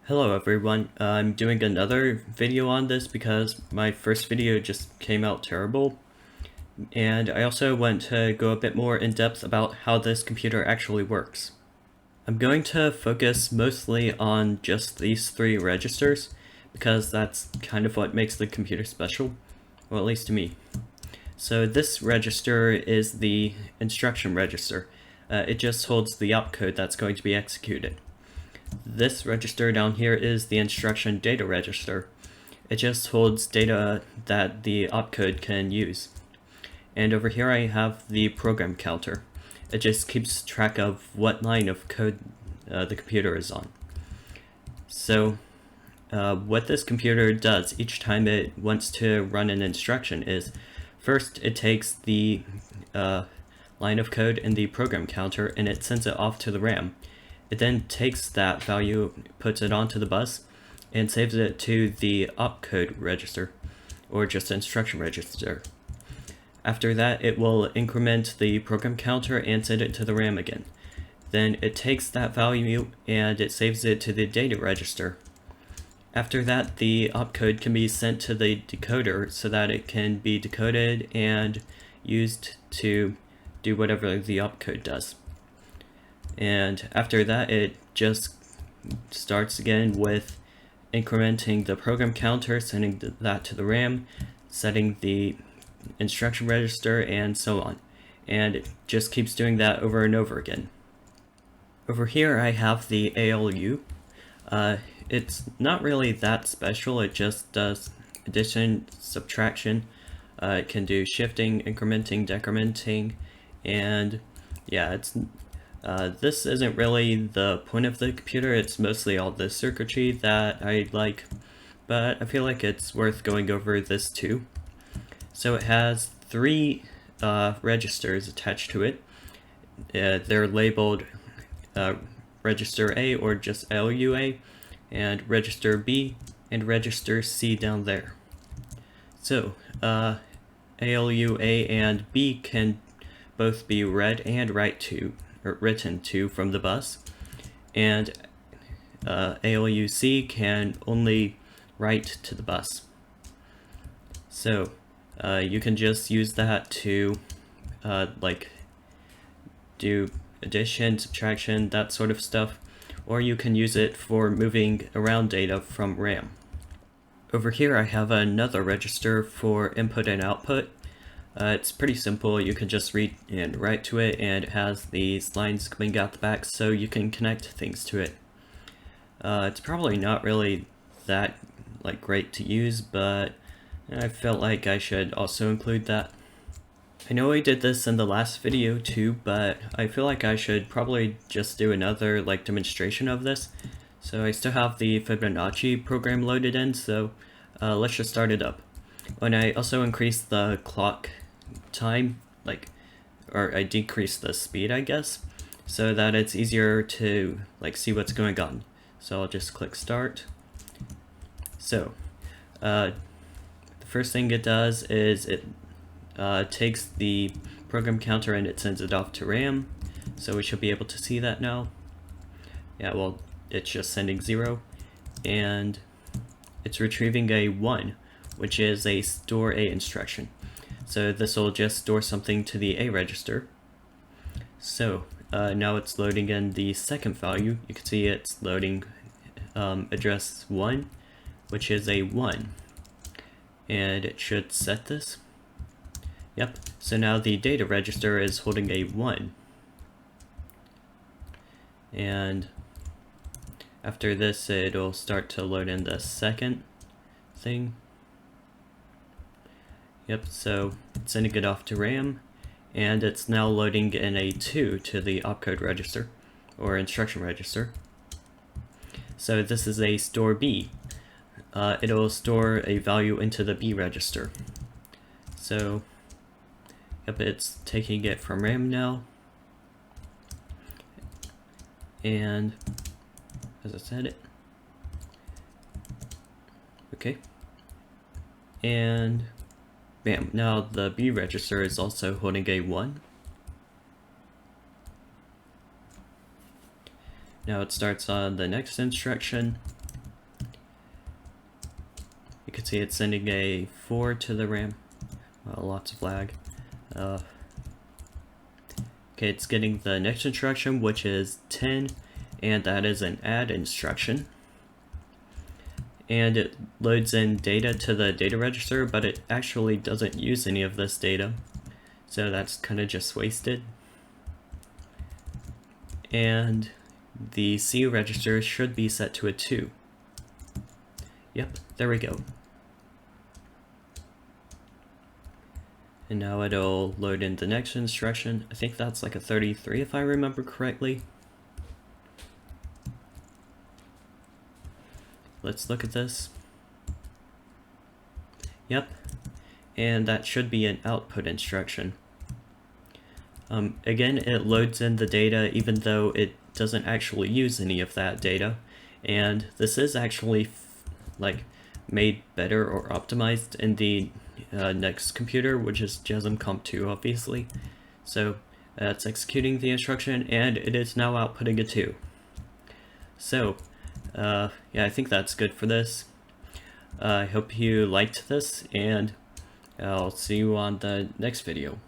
Hello everyone, I'm doing another video on this because my first video just came out terrible, and I also want to go a bit more in depth about how this computer actually works. I'm going to focus mostly on just these three registers because that's kind of what makes the computer special, or at least to me. So this register is the instruction register. It just holds the opcode that's going to be executed. This register down here is the instruction data register. It just holds data that the opcode can use. And over here I have the program counter. It just keeps track of what line of code the computer is on. So what this computer does each time it wants to run an instruction is, first it takes the line of code in the program counter and it sends it off to the RAM. It then takes that value, puts it onto the bus, and saves it to the opcode register, or just instruction register. After that, it will increment the program counter and send it to the RAM again. Then it takes that value and it saves it to the data register. After that, the opcode can be sent to the decoder so that it can be decoded and used to do whatever the opcode does. And after that, it just starts again with incrementing the program counter, sending that to the RAM, setting the instruction register, and so on. And it just keeps doing that over and over again. Over here I have the ALU. It's not really that special, it just does addition, subtraction, it can do shifting, incrementing, decrementing, and yeah, this isn't really the point of the computer, it's mostly all the circuitry that I like, but I feel like it's worth going over this too. So it has three registers attached to it. They're labeled Register A, or just LUA, and Register B, and Register C down there. So ALU A and B can both be read and written to from the bus, and ALUC can only write to the bus. So you can just use that to like do addition, subtraction, that sort of stuff, or you can use it for moving around data from RAM. Over here I have another register for input and output. It's pretty simple, you can just read and write to it, and it has these lines coming out the back so you can connect things to it. It's probably not really that great to use, but I felt like I should also include that. I know I did this in the last video too, but I feel like I should probably just do another demonstration of this. So I still have the Fibonacci program loaded in, so let's just start it up. When I also increase the clock time, or I decrease the speed, I guess, so that it's easier to see what's going on. So I'll just click start. So the first thing it does is it takes the program counter and it sends it off to RAM. So we should be able to see that now. Yeah, well, it's just sending 0, and it's retrieving a 1, which is a store A instruction. So this will just store something to the A register. So now it's loading in the second value. You can see it's loading address 1, which is a 1. And it should set this. Yep, so now the data register is holding a 1. And after this, it'll start to load in the second thing. Yep, so it's sending it off to RAM, and it's now loading in a 2 to the opcode register, or instruction register. So this is a store B. It'll store a value into the B register. So, yep, it's taking it from RAM now. And, as I said it. Okay. And bam, now the B register is also holding a 1. Now it starts on the next instruction, can see it's sending a 4 to the RAM. Lots of lag. Okay, it's getting the next instruction, which is 10, and that is an add instruction. And it loads in data to the data register, but it actually doesn't use any of this data. So that's kind of just wasted. And the C register should be set to a 2. Yep, there we go. And now it'll load in the next instruction. I think that's like a 33 if I remember correctly. Let's look at this. Yep, and that should be an output instruction. Again, it loads in the data even though it doesn't actually use any of that data. And this is actually made better or optimized in the next computer, which is JASM Comp 2, obviously. So it's executing the instruction, and it is now outputting a 2. So yeah, I think that's good for this. I hope you liked this, and I'll see you on the next video.